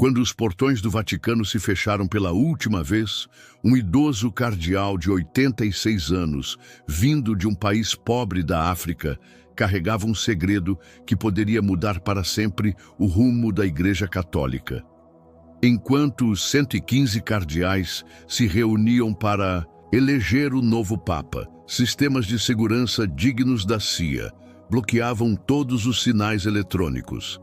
Quando os portões do Vaticano se fecharam pela última vez, um idoso cardeal de 86 anos, vindo de um país pobre da África, carregava um segredo que poderia mudar para sempre o rumo da Igreja Católica. Enquanto os 115 cardeais se reuniam para eleger o novo Papa, sistemas de segurança dignos da CIA bloqueavam todos os sinais eletrônicos.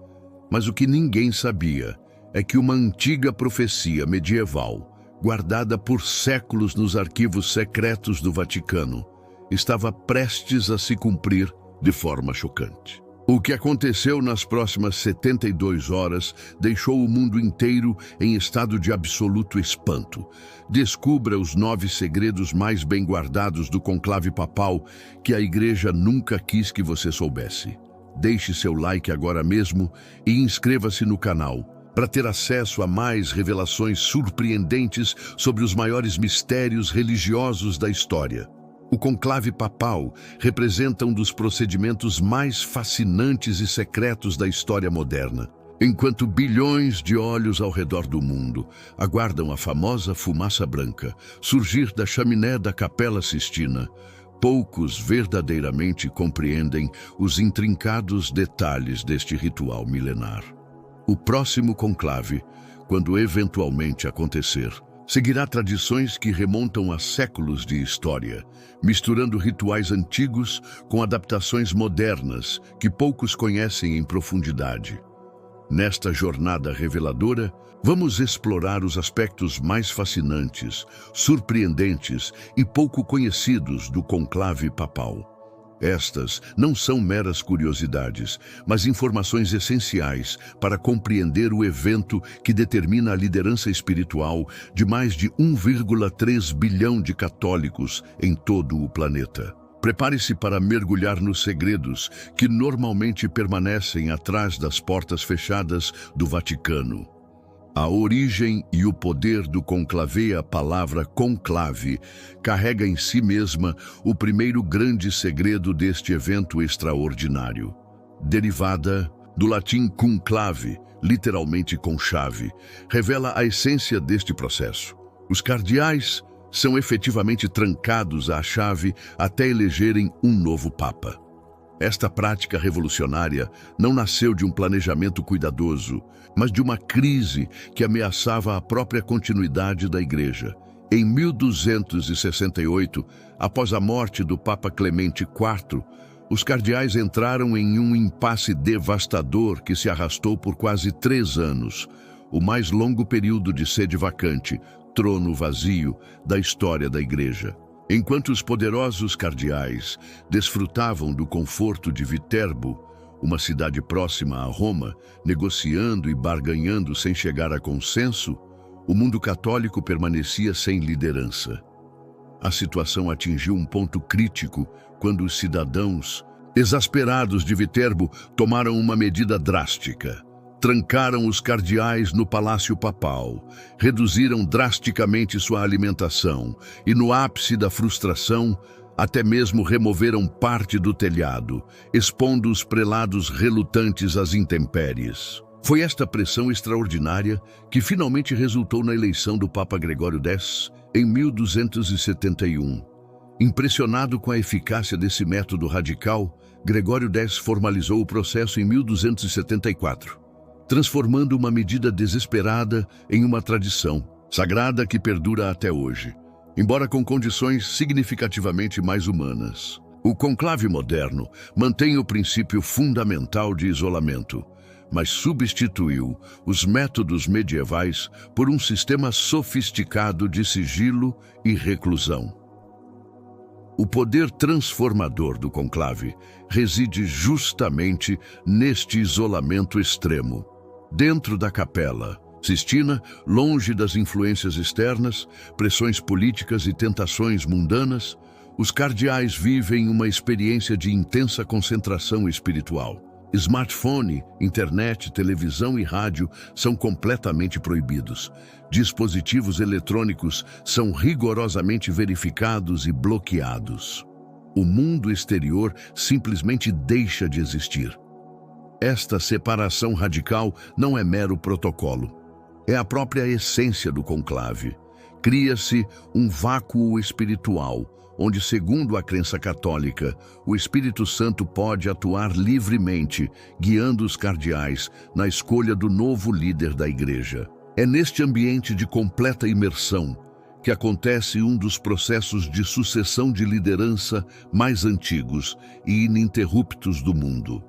Mas o que ninguém sabia é que uma antiga profecia medieval, guardada por séculos nos arquivos secretos do Vaticano, estava prestes a se cumprir de forma chocante. O que aconteceu nas próximas 72 horas deixou o mundo inteiro em estado de absoluto espanto. Descubra os 9 segredos mais bem guardados do conclave papal que a Igreja nunca quis que você soubesse. Deixe seu like agora mesmo e inscreva-se no canal para ter acesso a mais revelações surpreendentes sobre os maiores mistérios religiosos da história. O conclave papal representa um dos procedimentos mais fascinantes e secretos da história moderna. Enquanto bilhões de olhos ao redor do mundo aguardam a famosa fumaça branca surgir da chaminé da Capela Sistina, poucos verdadeiramente compreendem os intrincados detalhes deste ritual milenar. O próximo conclave, quando eventualmente acontecer, seguirá tradições que remontam a séculos de história, misturando rituais antigos com adaptações modernas que poucos conhecem em profundidade. Nesta jornada reveladora, vamos explorar os aspectos mais fascinantes, surpreendentes e pouco conhecidos do conclave papal. Estas não são meras curiosidades, mas informações essenciais para compreender o evento que determina a liderança espiritual de mais de 1,3 bilhão de católicos em todo o planeta. Prepare-se para mergulhar nos segredos que normalmente permanecem atrás das portas fechadas do Vaticano. A origem e o poder do conclave, a palavra conclave, carrega em si mesma o primeiro grande segredo deste evento extraordinário. Derivada do latim conclave, literalmente conchave, revela a essência deste processo. Os cardeais são efetivamente trancados à chave até elegerem um novo Papa. Esta prática revolucionária não nasceu de um planejamento cuidadoso, mas de uma crise que ameaçava a própria continuidade da Igreja. Em 1268, após a morte do Papa Clemente IV, os cardeais entraram em um impasse devastador que se arrastou por quase 3 anos, o mais longo período de sede vacante, trono vazio da história da Igreja. Enquanto os poderosos cardeais desfrutavam do conforto de Viterbo, uma cidade próxima a Roma, negociando e barganhando sem chegar a consenso, o mundo católico permanecia sem liderança. A situação atingiu um ponto crítico quando os cidadãos, exasperados de Viterbo, tomaram uma medida drástica. Trancaram os cardeais no Palácio Papal, reduziram drasticamente sua alimentação e, no ápice da frustração, até mesmo removeram parte do telhado, expondo os prelados relutantes às intempéries. Foi esta pressão extraordinária que finalmente resultou na eleição do Papa Gregório X em 1271. Impressionado com a eficácia desse método radical, Gregório X formalizou o processo em 1274. Transformando uma medida desesperada em uma tradição sagrada que perdura até hoje, embora com condições significativamente mais humanas. O conclave moderno mantém o princípio fundamental de isolamento, mas substituiu os métodos medievais por um sistema sofisticado de sigilo e reclusão. O poder transformador do conclave reside justamente neste isolamento extremo. Dentro da Capela Sistina, longe das influências externas, pressões políticas e tentações mundanas, os cardeais vivem uma experiência de intensa concentração espiritual. Smartphone, internet, televisão e rádio são completamente proibidos. Dispositivos eletrônicos são rigorosamente verificados e bloqueados. O mundo exterior simplesmente deixa de existir. Esta separação radical não é mero protocolo. é a própria essência do conclave. Cria-se um vácuo espiritual, onde, segundo a crença católica, o Espírito Santo pode atuar livremente, guiando os cardeais na escolha do novo líder da Igreja. É neste ambiente de completa imersão que acontece um dos processos de sucessão de liderança mais antigos e ininterruptos do mundo.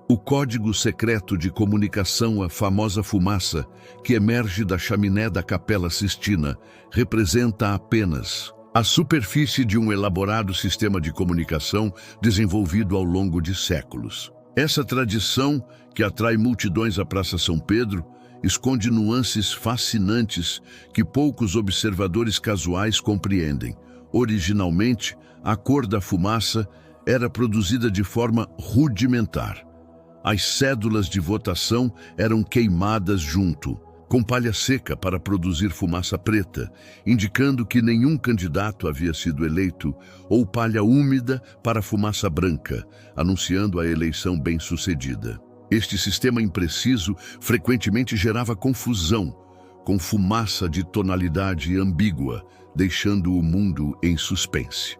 O código secreto de comunicação, a famosa fumaça que emerge da chaminé da Capela Sistina, representa apenas a superfície de um elaborado sistema de comunicação desenvolvido ao longo de séculos. Essa tradição, que atrai multidões à Praça São Pedro, esconde nuances fascinantes que poucos observadores casuais compreendem. Originalmente, a cor da fumaça era produzida de forma rudimentar. As cédulas de votação eram queimadas junto, com palha seca para produzir fumaça preta, indicando que nenhum candidato havia sido eleito, ou palha úmida para fumaça branca, anunciando a eleição bem-sucedida. Este sistema impreciso frequentemente gerava confusão, com fumaça de tonalidade ambígua, deixando o mundo em suspense.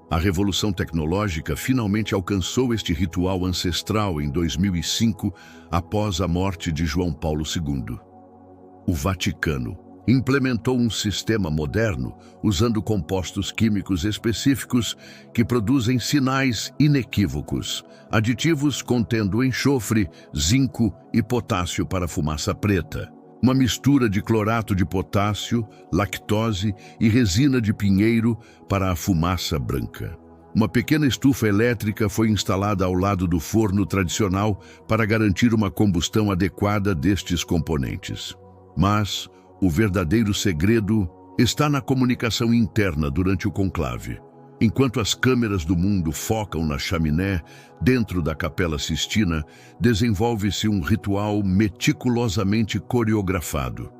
A revolução tecnológica finalmente alcançou este ritual ancestral em 2005, após a morte de João Paulo II. O Vaticano implementou um sistema moderno usando compostos químicos específicos que produzem sinais inequívocos, aditivos contendo enxofre, zinco e potássio para fumaça preta. Uma mistura de clorato de potássio, lactose e resina de pinheiro para a fumaça branca. Uma pequena estufa elétrica foi instalada ao lado do forno tradicional para garantir uma combustão adequada destes componentes. Mas o verdadeiro segredo está na comunicação interna durante o conclave. Enquanto as câmeras do mundo focam na chaminé, dentro da Capela Sistina, desenvolve-se um ritual meticulosamente coreografado.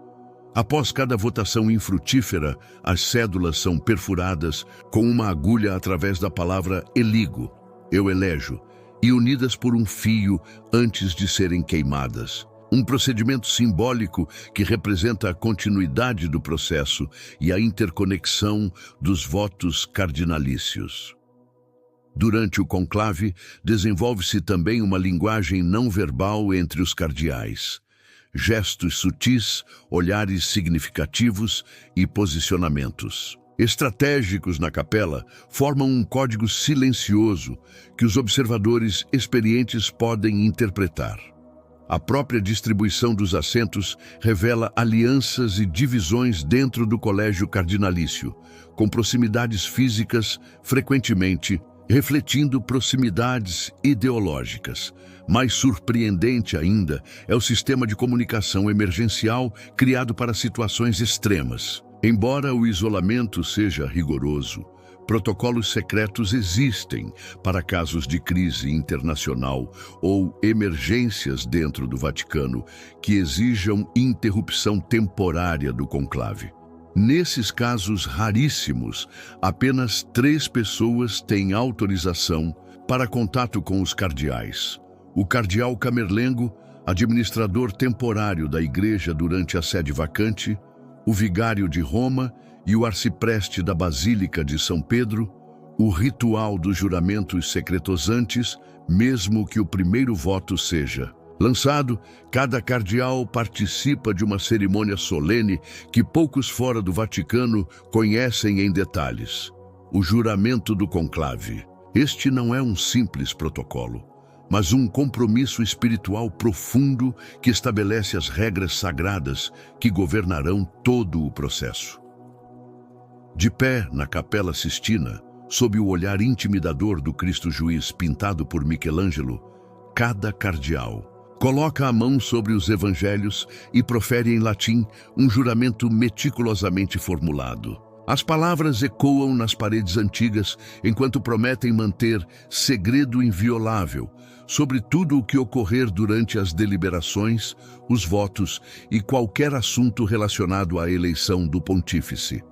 Após cada votação infrutífera, as cédulas são perfuradas com uma agulha através da palavra eligo, eu elejo, e unidas por um fio antes de serem queimadas. Um procedimento simbólico que representa a continuidade do processo e a interconexão dos votos cardinalícios. Durante o conclave, desenvolve-se também uma linguagem não verbal entre os cardeais. Gestos sutis, olhares significativos e posicionamentos estratégicos na capela formam um código silencioso que os observadores experientes podem interpretar. A própria distribuição dos assentos revela alianças e divisões dentro do colégio cardinalício, com proximidades físicas, frequentemente refletindo proximidades ideológicas. Mais surpreendente ainda é o sistema de comunicação emergencial criado para situações extremas. Embora o isolamento seja rigoroso, protocolos secretos existem para casos de crise internacional ou emergências dentro do Vaticano que exijam interrupção temporária do conclave. Nesses casos raríssimos, apenas 3 pessoas têm autorização para contato com os cardeais: o cardeal Camerlengo, administrador temporário da igreja durante a sede vacante, o vigário de Roma e o arcipreste da Basílica de São Pedro. O ritual dos juramentos secretozantes, mesmo que o primeiro voto seja lançado, cada cardeal participa de uma cerimônia solene que poucos fora do Vaticano conhecem em detalhes: o juramento do conclave. Este não é um simples protocolo, mas um compromisso espiritual profundo que estabelece as regras sagradas que governarão todo o processo. De pé na Capela Sistina, sob o olhar intimidador do Cristo Juiz pintado por Michelangelo, cada cardeal coloca a mão sobre os evangelhos e profere em latim um juramento meticulosamente formulado. As palavras ecoam nas paredes antigas enquanto prometem manter segredo inviolável sobre tudo o que ocorrer durante as deliberações, os votos e qualquer assunto relacionado à eleição do pontífice.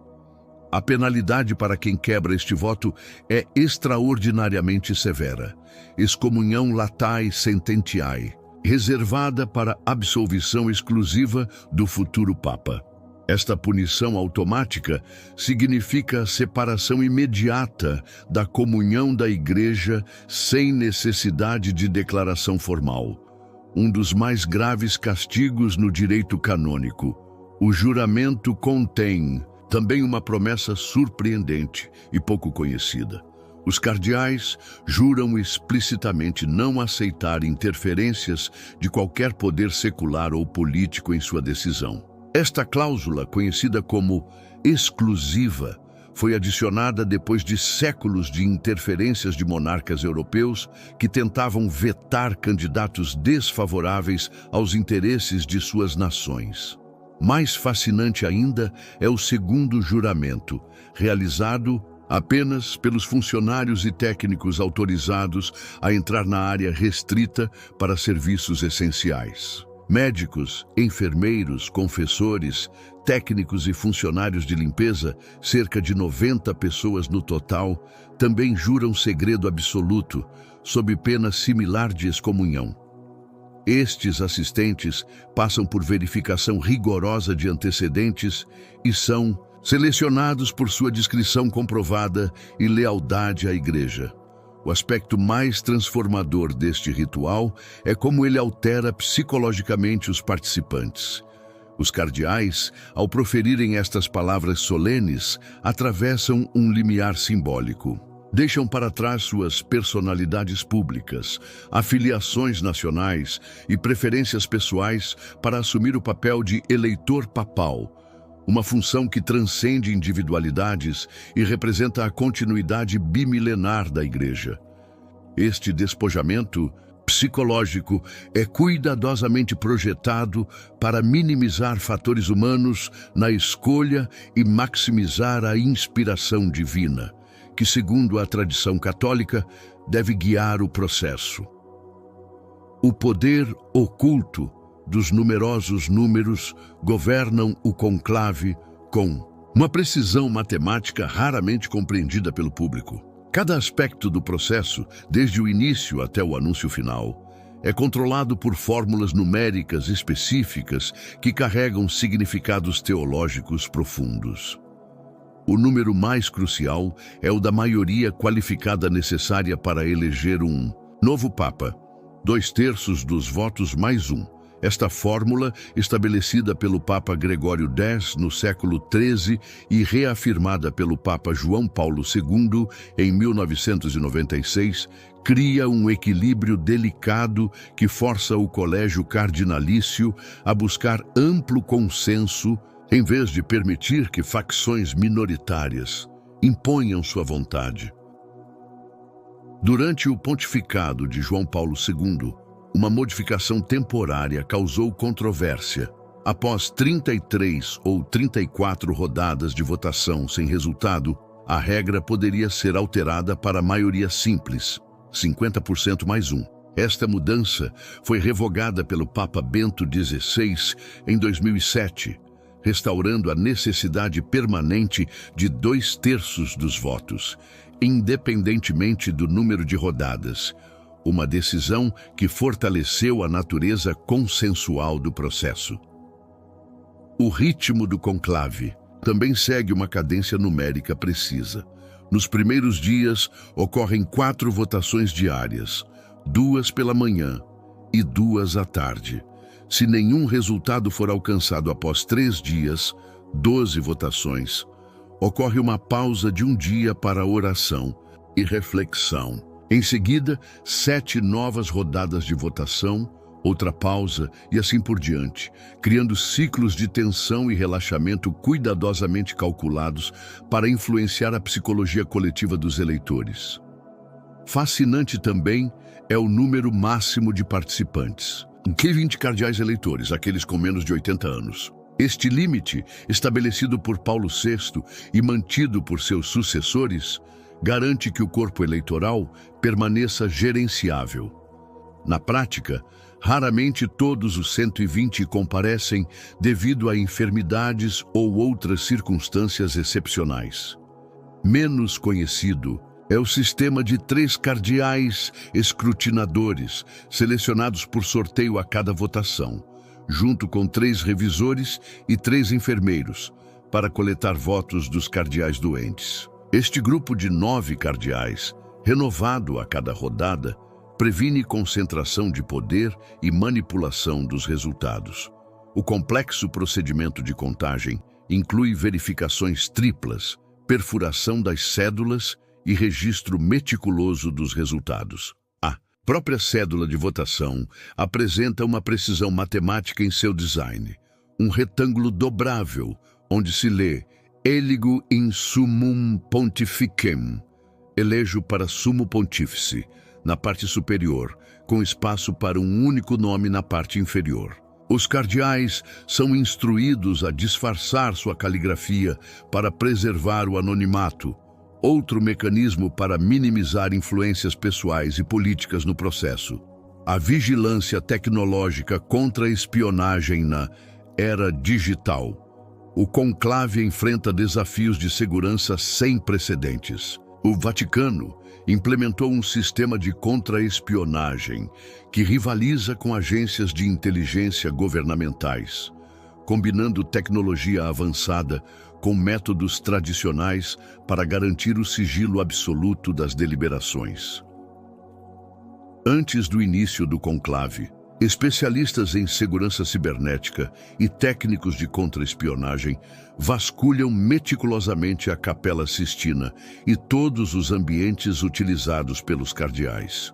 A penalidade para quem quebra este voto é extraordinariamente severa: excomunhão latae sententiae, reservada para absolvição exclusiva do futuro Papa. Esta punição automática significa a separação imediata da comunhão da Igreja sem necessidade de declaração formal. Um dos mais graves castigos no direito canônico. O juramento contém também uma promessa surpreendente e pouco conhecida. Os cardeais juram explicitamente não aceitar interferências de qualquer poder secular ou político em sua decisão. Esta cláusula, conhecida como exclusiva, foi adicionada depois de séculos de interferências de monarcas europeus que tentavam vetar candidatos desfavoráveis aos interesses de suas nações. Mais fascinante ainda é o segundo juramento, realizado apenas pelos funcionários e técnicos autorizados a entrar na área restrita para serviços essenciais. Médicos, enfermeiros, confessores, técnicos e funcionários de limpeza, cerca de 90 pessoas no total, também juram segredo absoluto, sob pena similar de excomunhão. Estes assistentes passam por verificação rigorosa de antecedentes e são selecionados por sua discrição comprovada e lealdade à Igreja. O aspecto mais transformador deste ritual é como ele altera psicologicamente os participantes. Os cardeais, ao proferirem estas palavras solenes, atravessam um limiar simbólico. Deixam para trás suas personalidades públicas, afiliações nacionais e preferências pessoais para assumir o papel de eleitor papal, uma função que transcende individualidades e representa a continuidade bimilenar da Igreja. Este despojamento psicológico é cuidadosamente projetado para minimizar fatores humanos na escolha e maximizar a inspiração divina, que, segundo a tradição católica, deve guiar o processo. O poder oculto dos numerosos números governam o conclave com uma precisão matemática raramente compreendida pelo público. Cada aspecto do processo, desde o início até o anúncio final, é controlado por fórmulas numéricas específicas que carregam significados teológicos profundos. O número mais crucial é o da maioria qualificada necessária para eleger um novo Papa, 2/3 dos votos mais um. Esta fórmula, estabelecida pelo Papa Gregório X no século XIII e reafirmada pelo Papa João Paulo II em 1996, cria um equilíbrio delicado que força o colégio cardinalício a buscar amplo consenso em vez de permitir que facções minoritárias imponham sua vontade. Durante o pontificado de João Paulo II, uma modificação temporária causou controvérsia. Após 33 ou 34 rodadas de votação sem resultado, a regra poderia ser alterada para maioria simples, 50% mais um. Esta mudança foi revogada pelo Papa Bento XVI em 2007, restaurando a necessidade permanente de 2/3 dos votos, independentemente do número de rodadas. Uma decisão que fortaleceu a natureza consensual do processo. O ritmo do conclave também segue uma cadência numérica precisa. Nos primeiros dias, ocorrem 4 votações diárias, 2 pela manhã e 2 à tarde. Se nenhum resultado for alcançado após 3 dias, 12 votações, ocorre uma pausa de um dia para oração e reflexão. Em seguida, 7 novas rodadas de votação, outra pausa e assim por diante, criando ciclos de tensão e relaxamento cuidadosamente calculados para influenciar a psicologia coletiva dos eleitores. Fascinante também é o número máximo de participantes. 20 cardeais eleitores, aqueles com menos de 80 anos. Este limite, estabelecido por Paulo VI e mantido por seus sucessores, garante que o corpo eleitoral permaneça gerenciável. Na prática, raramente todos os 120 comparecem devido a enfermidades ou outras circunstâncias excepcionais. Menos conhecido É o sistema de 3 cardeais escrutinadores, selecionados por sorteio a cada votação, junto com 3 revisores e 3 enfermeiros, para coletar votos dos cardeais doentes. Este grupo de 9 cardeais, renovado a cada rodada, previne concentração de poder e manipulação dos resultados. O complexo procedimento de contagem inclui verificações triplas, perfuração das cédulas e registro meticuloso dos resultados. A própria cédula de votação apresenta uma precisão matemática em seu design. Um retângulo dobrável, onde se lê Eligo in summum pontificem, elejo para sumo pontífice, na parte superior, com espaço para um único nome na parte inferior. Os cardeais são instruídos a disfarçar sua caligrafia para preservar o anonimato, outro mecanismo para minimizar influências pessoais e políticas no processo. A vigilância tecnológica contra a espionagem na era digital. O conclave enfrenta desafios de segurança sem precedentes. O Vaticano implementou um sistema de contra-espionagem que rivaliza com agências de inteligência governamentais, combinando tecnologia avançada com métodos tradicionais para garantir o sigilo absoluto das deliberações. Antes do início do conclave, especialistas em segurança cibernética e técnicos de contra-espionagem vasculham meticulosamente a Capela Sistina e todos os ambientes utilizados pelos cardeais.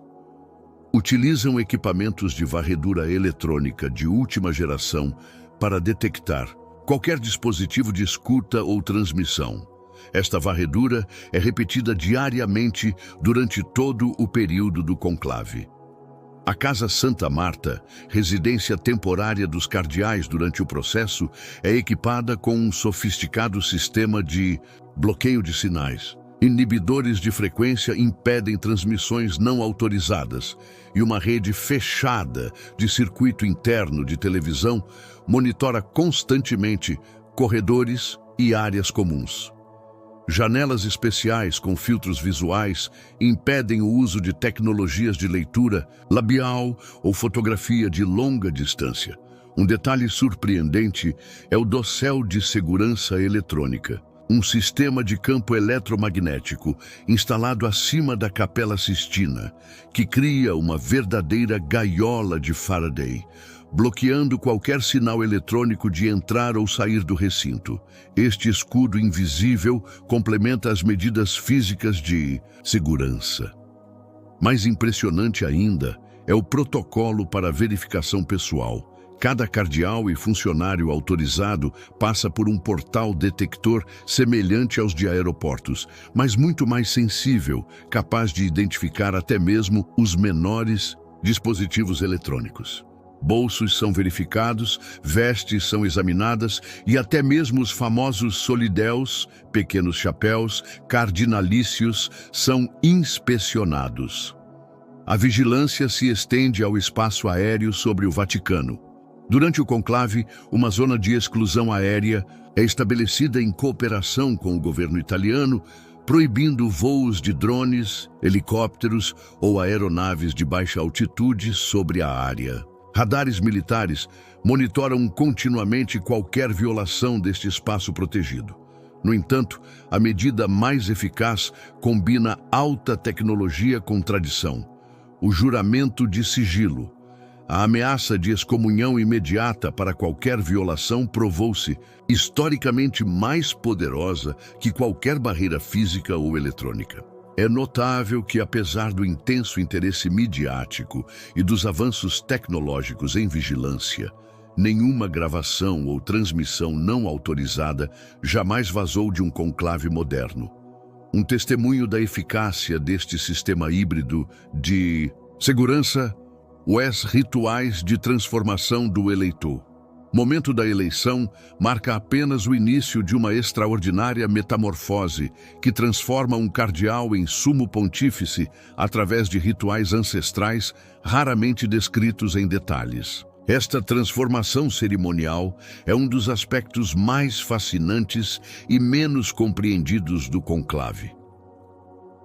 Utilizam equipamentos de varredura eletrônica de última geração para detectar qualquer dispositivo de escuta ou transmissão. Esta varredura é repetida diariamente durante todo o período do conclave. A Casa Santa Marta, residência temporária dos cardeais durante o processo, é equipada com um sofisticado sistema de bloqueio de sinais. Inibidores de frequência impedem transmissões não autorizadas e uma rede fechada de circuito interno de televisão monitora constantemente corredores e áreas comuns. Janelas especiais com filtros visuais impedem o uso de tecnologias de leitura labial ou fotografia de longa distância. Um detalhe surpreendente é o dossel de segurança eletrônica, um sistema de campo eletromagnético instalado acima da Capela Sistina, que cria uma verdadeira gaiola de Faraday, bloqueando qualquer sinal eletrônico de entrar ou sair do recinto. Este escudo invisível complementa as medidas físicas de segurança. Mais impressionante ainda é o protocolo para verificação pessoal. Cada cardeal e funcionário autorizado passa por um portal detector semelhante aos de aeroportos, mas muito mais sensível, capaz de identificar até mesmo os menores dispositivos eletrônicos. Bolsos são verificados, vestes são examinadas e até mesmo os famosos solidéus, pequenos chapéus, cardinalícios, são inspecionados. A vigilância se estende ao espaço aéreo sobre o Vaticano. Durante o conclave, uma zona de exclusão aérea é estabelecida em cooperação com o governo italiano, proibindo voos de drones, helicópteros ou aeronaves de baixa altitude sobre a área. Radares militares monitoram continuamente qualquer violação deste espaço protegido. No entanto, a medida mais eficaz combina alta tecnologia com tradição. O juramento de sigilo. A ameaça de excomunhão imediata para qualquer violação provou-se historicamente mais poderosa que qualquer barreira física ou eletrônica. É notável que, apesar do intenso interesse midiático e dos avanços tecnológicos em vigilância, nenhuma gravação ou transmissão não autorizada jamais vazou de um conclave moderno. Um testemunho da eficácia deste sistema híbrido de segurança, os rituais de transformação do eleitor. Momento da eleição marca apenas o início de uma extraordinária metamorfose que transforma um cardeal em sumo pontífice através de rituais ancestrais raramente descritos em detalhes. Esta transformação cerimonial é um dos aspectos mais fascinantes e menos compreendidos do conclave.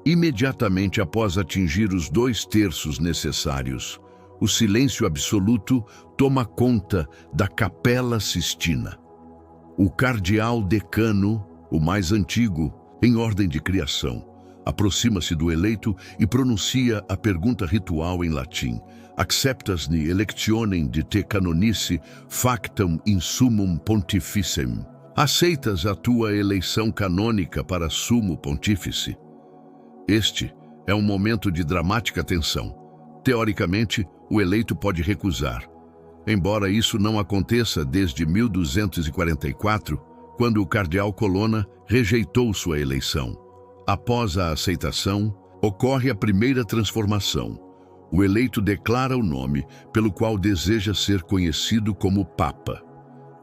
Imediatamente após atingir os 2/3 necessários, o silêncio absoluto toma conta da Capela Sistina. O cardeal decano, o mais antigo, em ordem de criação, aproxima-se do eleito e pronuncia a pergunta ritual em latim: Acceptas-ne electionem de te canonice factam in summum pontificem. Aceitas a tua eleição canônica para sumo pontífice? Este é um momento de dramática tensão. Teoricamente, o eleito pode recusar. Embora isso não aconteça desde 1244, quando o cardeal Colonna rejeitou sua eleição. Após a aceitação, ocorre a primeira transformação. O eleito declara o nome pelo qual deseja ser conhecido como Papa.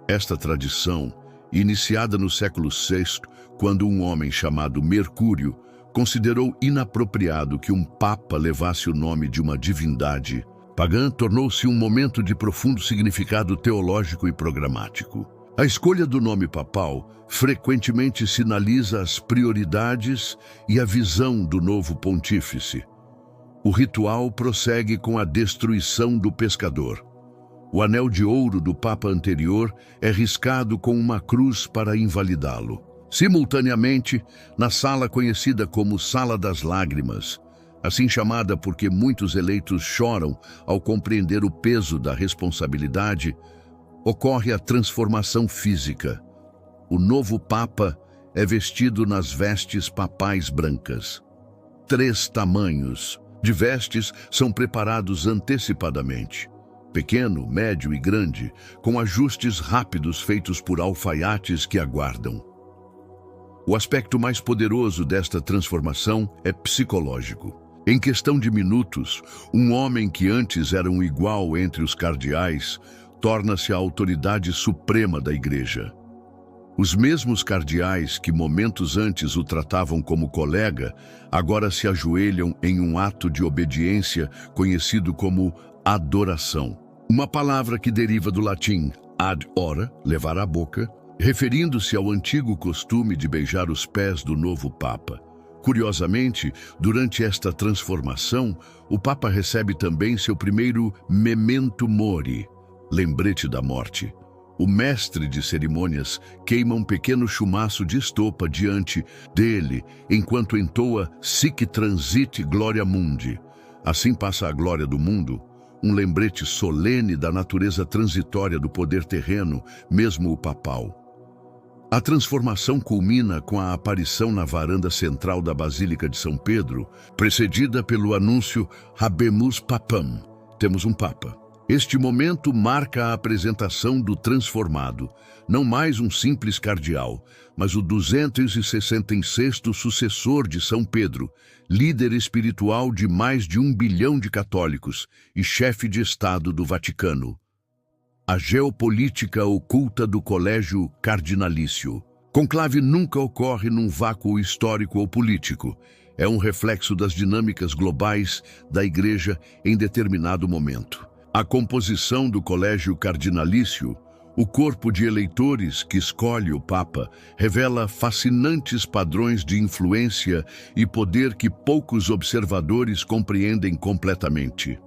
Esta tradição, iniciada no século VI, quando um homem chamado Mercúrio considerou inapropriado que um Papa levasse o nome de uma divindade pagã, tornou-se um momento de profundo significado teológico e programático. A escolha do nome papal frequentemente sinaliza as prioridades e a visão do novo pontífice. O ritual prossegue com a destruição do pescador. O anel de ouro do Papa anterior é riscado com uma cruz para invalidá-lo. Simultaneamente, na sala conhecida como Sala das Lágrimas, assim chamada porque muitos eleitos choram ao compreender o peso da responsabilidade, ocorre a transformação física. O novo Papa é vestido nas vestes papais brancas. 3 tamanhos de vestes são preparados antecipadamente: pequeno, médio e grande, com ajustes rápidos feitos por alfaiates que aguardam. O aspecto mais poderoso desta transformação é psicológico. Em questão de minutos, um homem que antes era um igual entre os cardeais torna-se a autoridade suprema da Igreja. Os mesmos cardeais que momentos antes o tratavam como colega, agora se ajoelham em um ato de obediência conhecido como adoração. Uma palavra que deriva do latim ad ora, levar à boca, referindo-se ao antigo costume de beijar os pés do novo Papa. Curiosamente, durante esta transformação, o Papa recebe também seu primeiro memento mori, lembrete da morte. O mestre de cerimônias queima um pequeno chumaço de estopa diante dele, enquanto entoa Sic transit gloria mundi. Assim passa a glória do mundo, um lembrete solene da natureza transitória do poder terreno, mesmo o papal. A transformação culmina com a aparição na varanda central da Basílica de São Pedro, precedida pelo anúncio Habemus Papam, temos um Papa. Este momento marca a apresentação do transformado, não mais um simples cardeal, mas o 266º sucessor de São Pedro, líder espiritual de mais de 1 bilhão de católicos e chefe de Estado do Vaticano. A geopolítica oculta do colégio cardinalício. Conclave nunca ocorre num vácuo histórico ou político. É um reflexo das dinâmicas globais da Igreja em determinado momento. A composição do colégio cardinalício, o corpo de eleitores que escolhe o Papa, revela fascinantes padrões de influência e poder que poucos observadores compreendem completamente.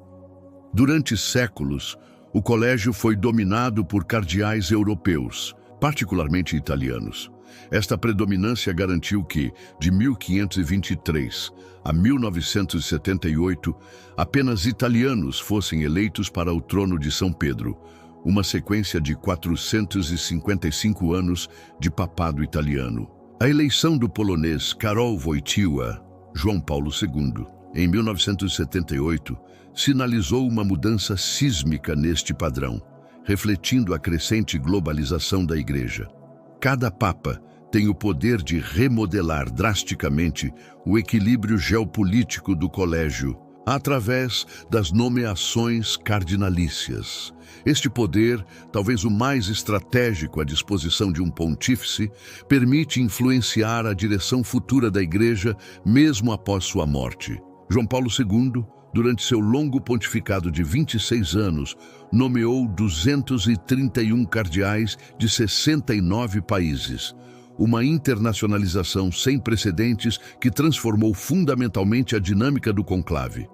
Durante séculos, o colégio foi dominado por cardeais europeus, particularmente italianos. Esta predominância garantiu que, de 1523 a 1978, apenas italianos fossem eleitos para o trono de São Pedro, uma sequência de 455 anos de papado italiano. A eleição do polonês Karol Wojtyła, João Paulo II, em 1978, sinalizou uma mudança sísmica neste padrão, refletindo a crescente globalização da Igreja. Cada Papa tem o poder de remodelar drasticamente o equilíbrio geopolítico do colégio, através das nomeações cardinalícias. Este poder, talvez o mais estratégico à disposição de um pontífice, permite influenciar a direção futura da Igreja mesmo após sua morte. João Paulo II, durante seu longo pontificado de 26 anos, nomeou 231 cardeais de 69 países. uma internacionalização sem precedentes que transformou fundamentalmente a dinâmica do conclave.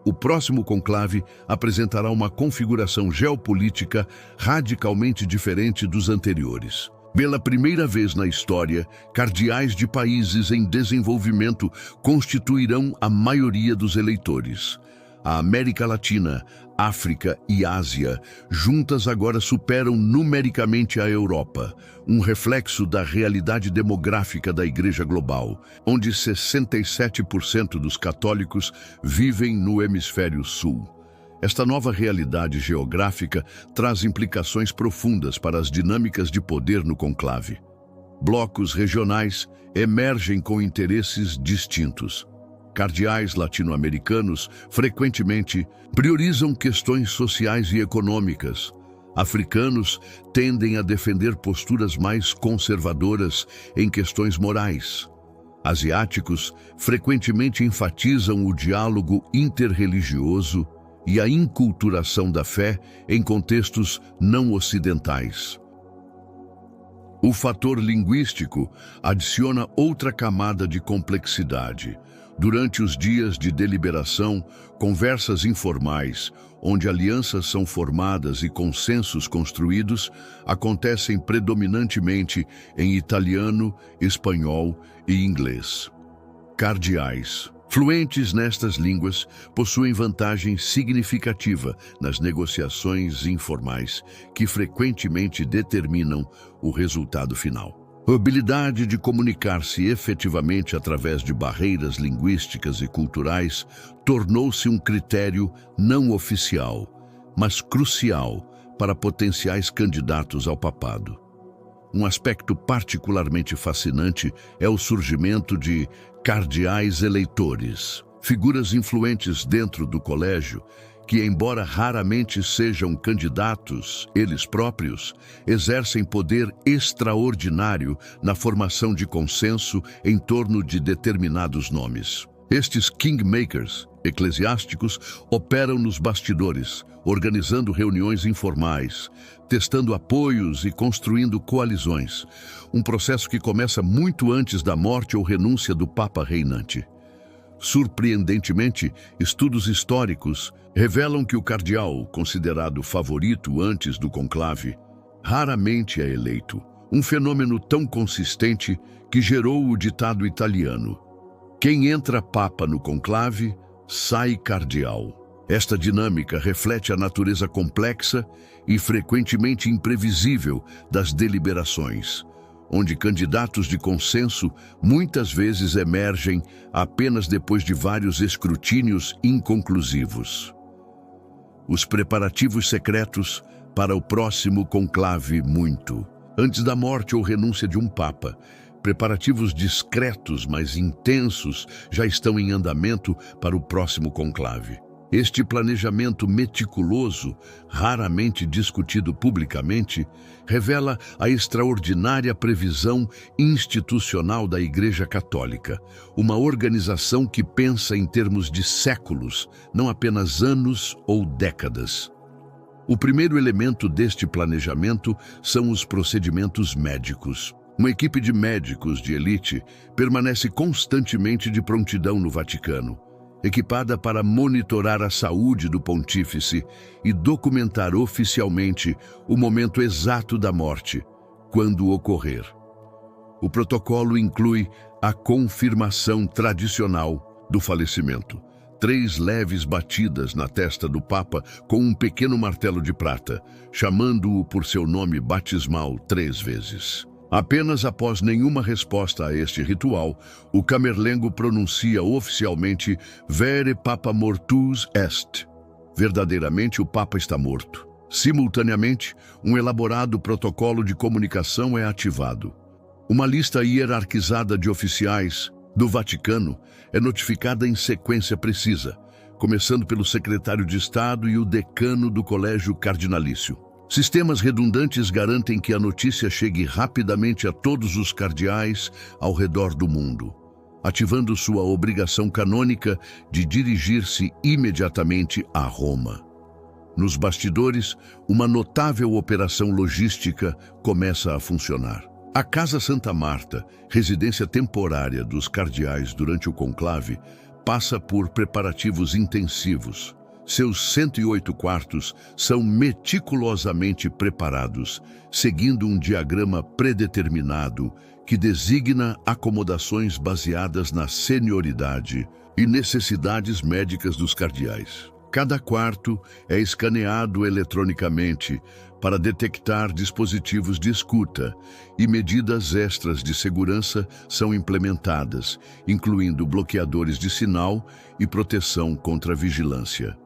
O próximo conclave apresentará uma configuração geopolítica radicalmente diferente dos anteriores. Pela primeira vez na história, cardeais de países em desenvolvimento constituirão a maioria dos eleitores. A América Latina, África e Ásia, juntas agora superam numericamente a Europa, um reflexo da realidade demográfica da Igreja Global, onde 67% dos católicos vivem no Hemisfério Sul. Esta nova realidade geográfica traz implicações profundas para as dinâmicas de poder no conclave. Blocos regionais emergem com interesses distintos. Cardeais latino-americanos frequentemente priorizam questões sociais e econômicas. Africanos tendem a defender posturas mais conservadoras em questões morais. Asiáticos frequentemente enfatizam o diálogo interreligioso e a inculturação da fé em contextos não ocidentais. O fator linguístico adiciona outra camada de complexidade. Durante os dias de deliberação, conversas informais, onde alianças são formadas e consensos construídos, acontecem predominantemente em italiano, espanhol e inglês. Cardeais fluentes nestas línguas possuem vantagem significativa nas negociações informais, que frequentemente determinam o resultado final. A habilidade de comunicar-se efetivamente através de barreiras linguísticas e culturais tornou-se um critério não oficial, mas crucial para potenciais candidatos ao papado. Um aspecto particularmente fascinante é o surgimento de cardeais eleitores, figuras influentes dentro do colégio que, embora raramente sejam candidatos, eles próprios, exercem poder extraordinário na formação de consenso em torno de determinados nomes. Estes kingmakers eclesiásticos operam nos bastidores, organizando reuniões informais, testando apoios e construindo coalizões, um processo que começa muito antes da morte ou renúncia do Papa reinante. Surpreendentemente, estudos históricos revelam que o cardeal, considerado favorito antes do conclave, raramente é eleito, um fenômeno tão consistente que gerou o ditado italiano: quem entra papa no conclave, sai cardeal. Esta dinâmica reflete a natureza complexa e frequentemente imprevisível das deliberações, onde candidatos de consenso muitas vezes emergem apenas depois de vários escrutínios inconclusivos. Os preparativos secretos para o próximo conclave muito. Antes da morte ou renúncia de um papa, preparativos discretos, mas intensos, já estão em andamento para o próximo conclave. Este planejamento meticuloso, raramente discutido publicamente, revela a extraordinária previsão institucional da Igreja Católica, uma organização que pensa em termos de séculos, não apenas anos ou décadas. O primeiro elemento deste planejamento são os procedimentos médicos. Uma equipe de médicos de elite permanece constantemente de prontidão no Vaticano, equipada para monitorar a saúde do pontífice e documentar oficialmente o momento exato da morte, quando ocorrer. O protocolo inclui a confirmação tradicional do falecimento, 3 leves batidas na testa do Papa com um pequeno martelo de prata, chamando-o por seu nome batismal 3 vezes. Apenas após nenhuma resposta a este ritual, o camerlengo pronuncia oficialmente Vere Papa Mortuus Est. Verdadeiramente o Papa está morto. Simultaneamente, um elaborado protocolo de comunicação é ativado. Uma lista hierarquizada de oficiais do Vaticano é notificada em sequência precisa, começando pelo secretário de Estado e o decano do Colégio Cardinalício. Sistemas redundantes garantem que a notícia chegue rapidamente a todos os cardeais ao redor do mundo, ativando sua obrigação canônica de dirigir-se imediatamente a Roma. Nos bastidores, uma notável operação logística começa a funcionar. A Casa Santa Marta, residência temporária dos cardeais durante o conclave, passa por preparativos intensivos. Seus 108 quartos são meticulosamente preparados, seguindo um diagrama predeterminado que designa acomodações baseadas na senioridade e necessidades médicas dos cardeais. Cada quarto é escaneado eletronicamente para detectar dispositivos de escuta e medidas extras de segurança são implementadas, incluindo bloqueadores de sinal e proteção contra vigilância.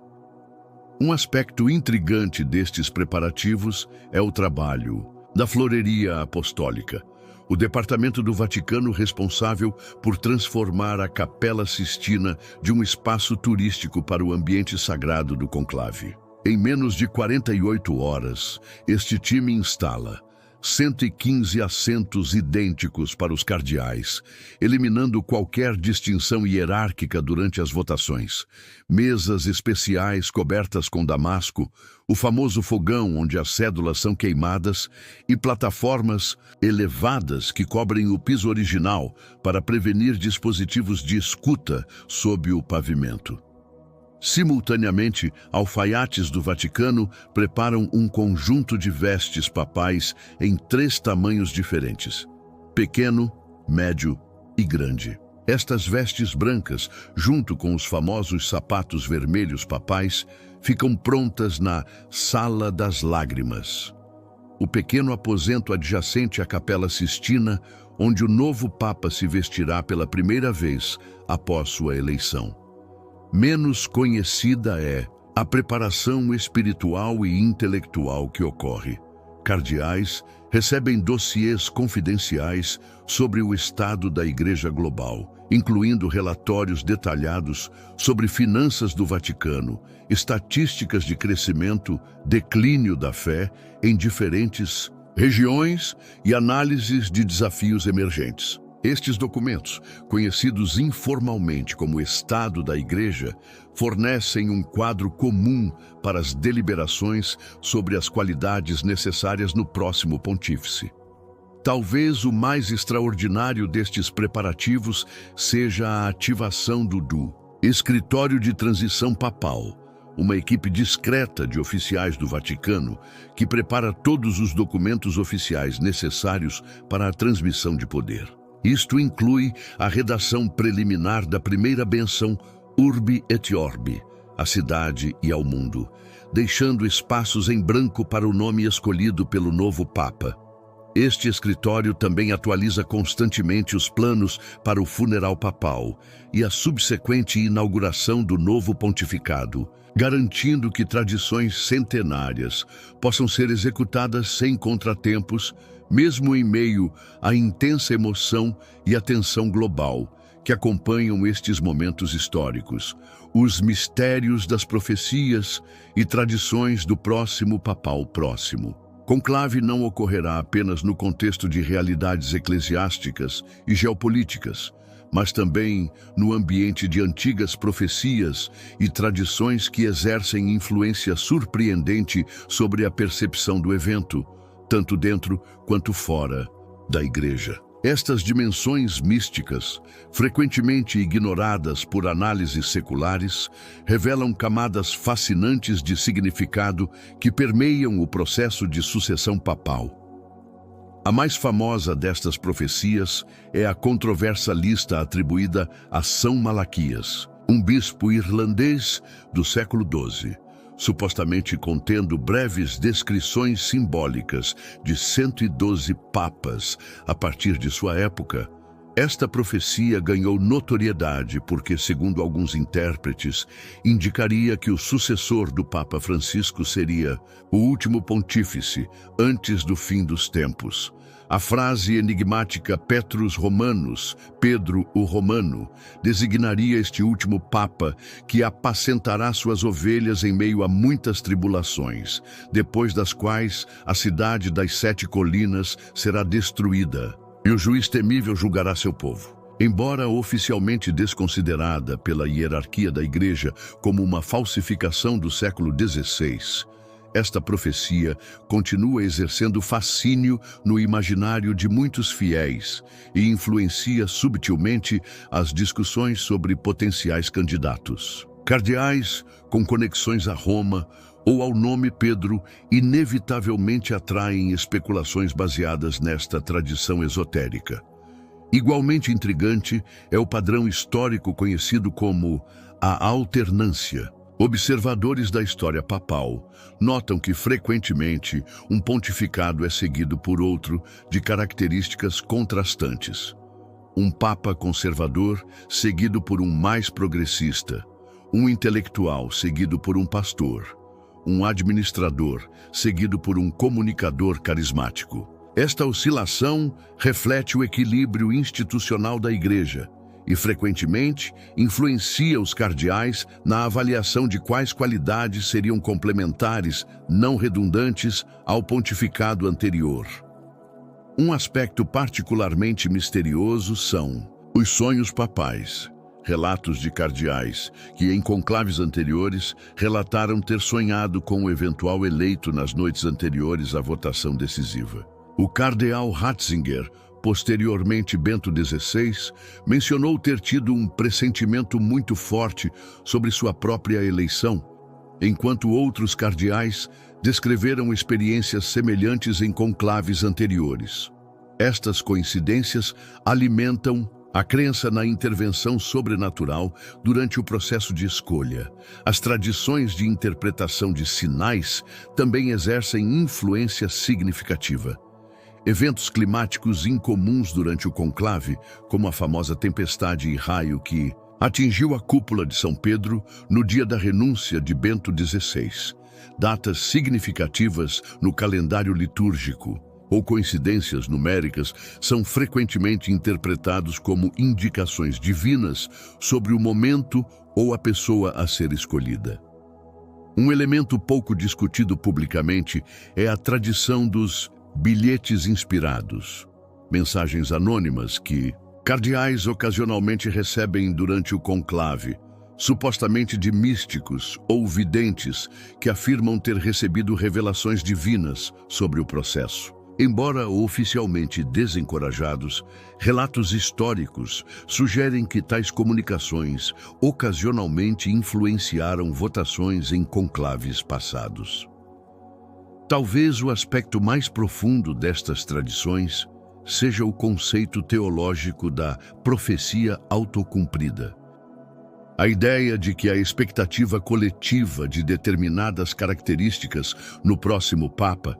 Um aspecto intrigante destes preparativos é o trabalho da Floreria Apostólica, o departamento do Vaticano responsável por transformar a Capela Sistina de um espaço turístico para o ambiente sagrado do conclave. Em menos de 48 horas, este time instala 115 assentos idênticos para os cardeais, eliminando qualquer distinção hierárquica durante as votações. Mesas especiais cobertas com damasco, o famoso fogão onde as cédulas são queimadas e plataformas elevadas que cobrem o piso original para prevenir dispositivos de escuta sob o pavimento. Simultaneamente, alfaiates do Vaticano preparam um conjunto de vestes papais em 3 tamanhos diferentes: pequeno, médio e grande. Estas vestes brancas, junto com os famosos sapatos vermelhos papais, ficam prontas na Sala das Lágrimas, o pequeno aposento adjacente à Capela Sistina, onde o novo Papa se vestirá pela primeira vez após sua eleição. Menos conhecida é a preparação espiritual e intelectual que ocorre. Cardeais recebem dossiês confidenciais sobre o estado da Igreja Global, incluindo relatórios detalhados sobre finanças do Vaticano, estatísticas de crescimento, declínio da fé em diferentes regiões e análises de desafios emergentes. Estes documentos, conhecidos informalmente como Estado da Igreja, fornecem um quadro comum para as deliberações sobre as qualidades necessárias no próximo pontífice. Talvez o mais extraordinário destes preparativos seja a ativação do DU, Escritório de Transição Papal, uma equipe discreta de oficiais do Vaticano que prepara todos os documentos oficiais necessários para a transmissão de poder. Isto inclui a redação preliminar da primeira bênção Urbi et Orbi, à cidade e ao mundo, deixando espaços em branco para o nome escolhido pelo novo Papa. Este escritório também atualiza constantemente os planos para o funeral papal e a subsequente inauguração do novo pontificado, garantindo que tradições centenárias possam ser executadas sem contratempos, mesmo em meio à intensa emoção e atenção global que acompanham estes momentos históricos, os mistérios das profecias e tradições do próximo papal próximo. Conclave não ocorrerá apenas no contexto de realidades eclesiásticas e geopolíticas, mas também no ambiente de antigas profecias e tradições que exercem influência surpreendente sobre a percepção do evento, tanto dentro quanto fora da Igreja. Estas dimensões místicas, frequentemente ignoradas por análises seculares, revelam camadas fascinantes de significado que permeiam o processo de sucessão papal. A mais famosa destas profecias é a controversa lista atribuída a São Malaquias, um bispo irlandês do século XII, supostamente contendo breves descrições simbólicas de 112 papas a partir de sua época. Esta profecia ganhou notoriedade porque, segundo alguns intérpretes, indicaria que o sucessor do Papa Francisco seria o último pontífice antes do fim dos tempos. A frase enigmática Petrus Romanus, Pedro o Romano, designaria este último Papa que apacentará suas ovelhas em meio a muitas tribulações, depois das quais a cidade das 7 colinas será destruída e o juiz temível julgará seu povo. Embora oficialmente desconsiderada pela hierarquia da Igreja como uma falsificação do século XVI, Esta profecia continua exercendo fascínio no imaginário de muitos fiéis e influencia subtilmente as discussões sobre potenciais candidatos. Cardeais com conexões a Roma ou ao nome Pedro inevitavelmente atraem especulações baseadas nesta tradição esotérica. Igualmente intrigante é o padrão histórico conhecido como a alternância. Observadores da história papal notam que, frequentemente, um pontificado é seguido por outro de características contrastantes. Um papa conservador seguido por um mais progressista, um intelectual seguido por um pastor, um administrador seguido por um comunicador carismático. Esta oscilação reflete o equilíbrio institucional da Igreja e, frequentemente, influencia os cardeais na avaliação de quais qualidades seriam complementares, não redundantes, ao pontificado anterior. Um aspecto particularmente misterioso são os sonhos papais. Relatos de cardeais que, em conclaves anteriores, relataram ter sonhado com o eventual eleito nas noites anteriores à votação decisiva. O cardeal Ratzinger, posteriormente Bento XVI, mencionou ter tido um pressentimento muito forte sobre sua própria eleição, enquanto outros cardeais descreveram experiências semelhantes em conclaves anteriores. Estas coincidências alimentam a crença na intervenção sobrenatural durante o processo de escolha. As tradições de interpretação de sinais também exercem influência significativa. Eventos climáticos incomuns durante o conclave, como a famosa tempestade e raio que atingiu a cúpula de São Pedro no dia da renúncia de Bento XVI, datas significativas no calendário litúrgico, ou coincidências numéricas, são frequentemente interpretados como indicações divinas sobre o momento ou a pessoa a ser escolhida. Um elemento pouco discutido publicamente é a tradição dos bilhetes inspirados, mensagens anônimas que cardeais ocasionalmente recebem durante o conclave, supostamente de místicos ou videntes que afirmam ter recebido revelações divinas sobre o processo. Embora oficialmente desencorajados, relatos históricos sugerem que tais comunicações ocasionalmente influenciaram votações em conclaves passados. Talvez o aspecto mais profundo destas tradições seja o conceito teológico da profecia autocumprida. A ideia de que a expectativa coletiva de determinadas características no próximo Papa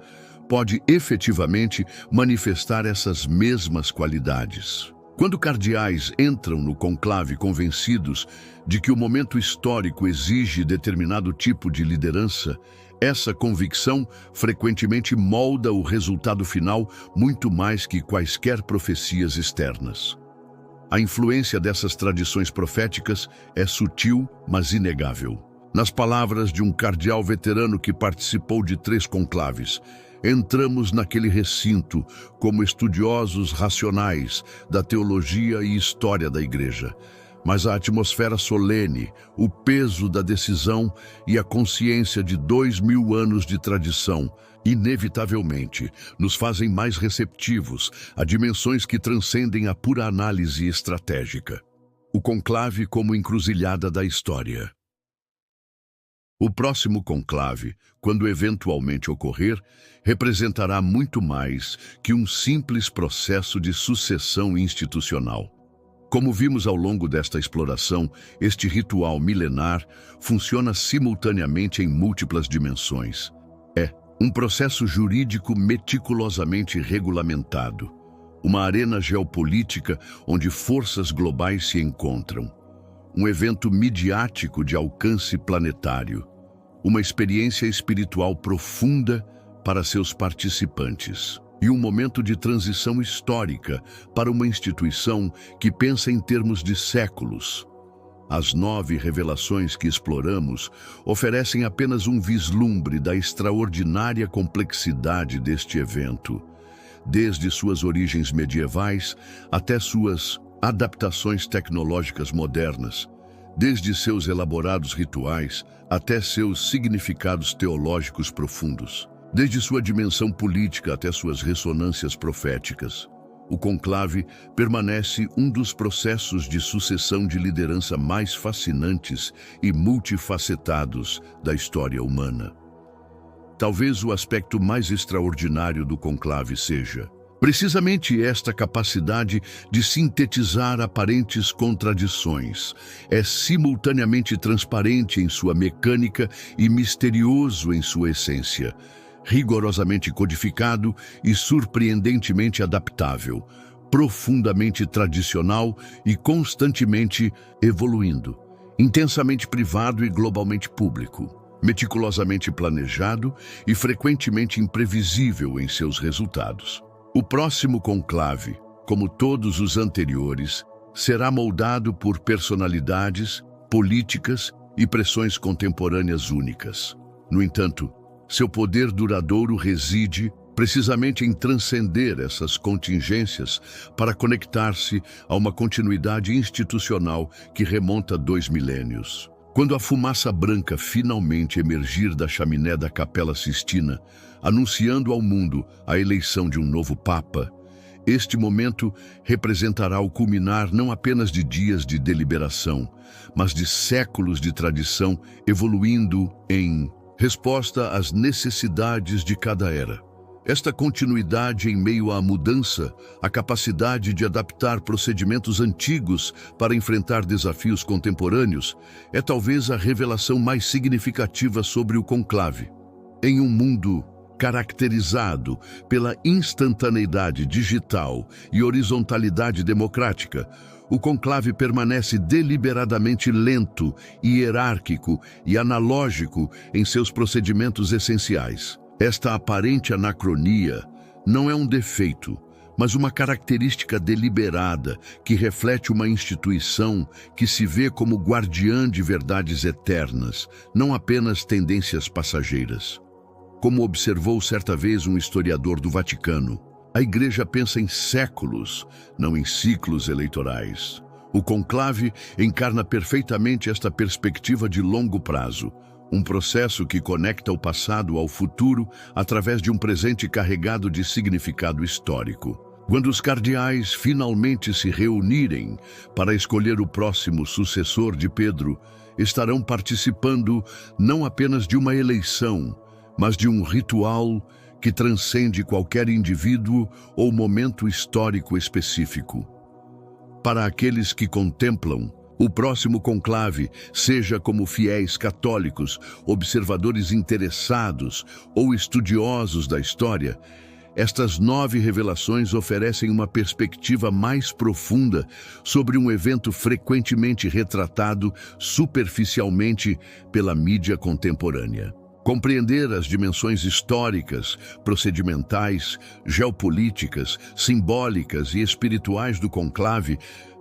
pode efetivamente manifestar essas mesmas qualidades. Quando cardeais entram no conclave convencidos de que o momento histórico exige determinado tipo de liderança, essa convicção frequentemente molda o resultado final muito mais que quaisquer profecias externas. A influência dessas tradições proféticas é sutil, mas inegável. Nas palavras de um cardeal veterano que participou de 3 conclaves, entramos naquele recinto como estudiosos racionais da teologia e história da Igreja. Mas a atmosfera solene, o peso da decisão e a consciência de 2000 anos de tradição, inevitavelmente, nos fazem mais receptivos a dimensões que transcendem a pura análise estratégica. O conclave como encruzilhada da história. O próximo conclave, quando eventualmente ocorrer, representará muito mais que um simples processo de sucessão institucional. Como vimos ao longo desta exploração, este ritual milenar funciona simultaneamente em múltiplas dimensões. É um processo jurídico meticulosamente regulamentado, uma arena geopolítica onde forças globais se encontram, um evento midiático de alcance planetário, uma experiência espiritual profunda para seus participantes e um momento de transição histórica para uma instituição que pensa em termos de séculos. As 9 revelações que exploramos oferecem apenas um vislumbre da extraordinária complexidade deste evento, desde suas origens medievais até suas adaptações tecnológicas modernas, desde seus elaborados rituais até seus significados teológicos profundos, desde sua dimensão política até suas ressonâncias proféticas. O conclave permanece um dos processos de sucessão de liderança mais fascinantes e multifacetados da história humana. Talvez o aspecto mais extraordinário do conclave seja precisamente esta capacidade de sintetizar aparentes contradições. É simultaneamente transparente em sua mecânica e misterioso em sua essência, rigorosamente codificado e surpreendentemente adaptável, profundamente tradicional e constantemente evoluindo, intensamente privado e globalmente público, meticulosamente planejado e frequentemente imprevisível em seus resultados. O próximo conclave, como todos os anteriores, será moldado por personalidades, políticas e pressões contemporâneas únicas. No entanto, seu poder duradouro reside precisamente em transcender essas contingências para conectar-se a uma continuidade institucional que remonta 2 milênios. Quando a fumaça branca finalmente emergir da chaminé da Capela Sistina, anunciando ao mundo a eleição de um novo Papa, este momento representará o culminar não apenas de dias de deliberação, mas de séculos de tradição evoluindo em resposta às necessidades de cada era. Esta continuidade em meio à mudança, a capacidade de adaptar procedimentos antigos para enfrentar desafios contemporâneos, é talvez a revelação mais significativa sobre o conclave. Em um mundo caracterizado pela instantaneidade digital e horizontalidade democrática, o conclave permanece deliberadamente lento, hierárquico e analógico em seus procedimentos essenciais. Esta aparente anacronia não é um defeito, mas uma característica deliberada que reflete uma instituição que se vê como guardiã de verdades eternas, não apenas tendências passageiras. Como observou certa vez um historiador do Vaticano, a Igreja pensa em séculos, não em ciclos eleitorais. O conclave encarna perfeitamente esta perspectiva de longo prazo, um processo que conecta o passado ao futuro através de um presente carregado de significado histórico. Quando os cardeais finalmente se reunirem para escolher o próximo sucessor de Pedro, estarão participando não apenas de uma eleição, mas de um ritual que transcende qualquer indivíduo ou momento histórico específico. Para aqueles que contemplam o próximo conclave, seja como fiéis católicos, observadores interessados ou estudiosos da história, estas 9 revelações oferecem uma perspectiva mais profunda sobre um evento frequentemente retratado superficialmente pela mídia contemporânea. Compreender as dimensões históricas, procedimentais, geopolíticas, simbólicas e espirituais do conclave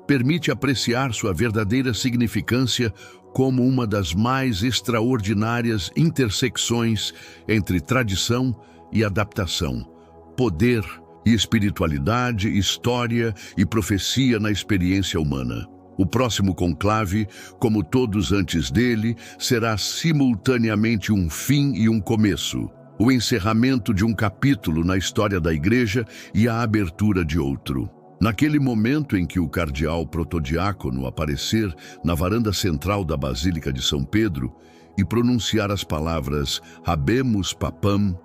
permite apreciar sua verdadeira significância como uma das mais extraordinárias intersecções entre tradição e adaptação, poder e espiritualidade, história e profecia na experiência humana. O próximo conclave, como todos antes dele, será simultaneamente um fim e um começo, o encerramento de um capítulo na história da Igreja e a abertura de outro. Naquele momento em que o cardeal protodiácono aparecer na varanda central da Basílica de São Pedro e pronunciar as palavras Habemus Papam,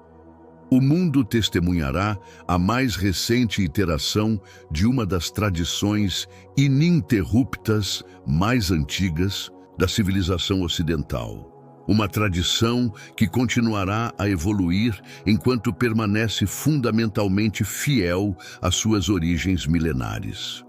o mundo testemunhará a mais recente iteração de uma das tradições ininterruptas mais antigas da civilização ocidental. Uma tradição que continuará a evoluir enquanto permanece fundamentalmente fiel às suas origens milenares.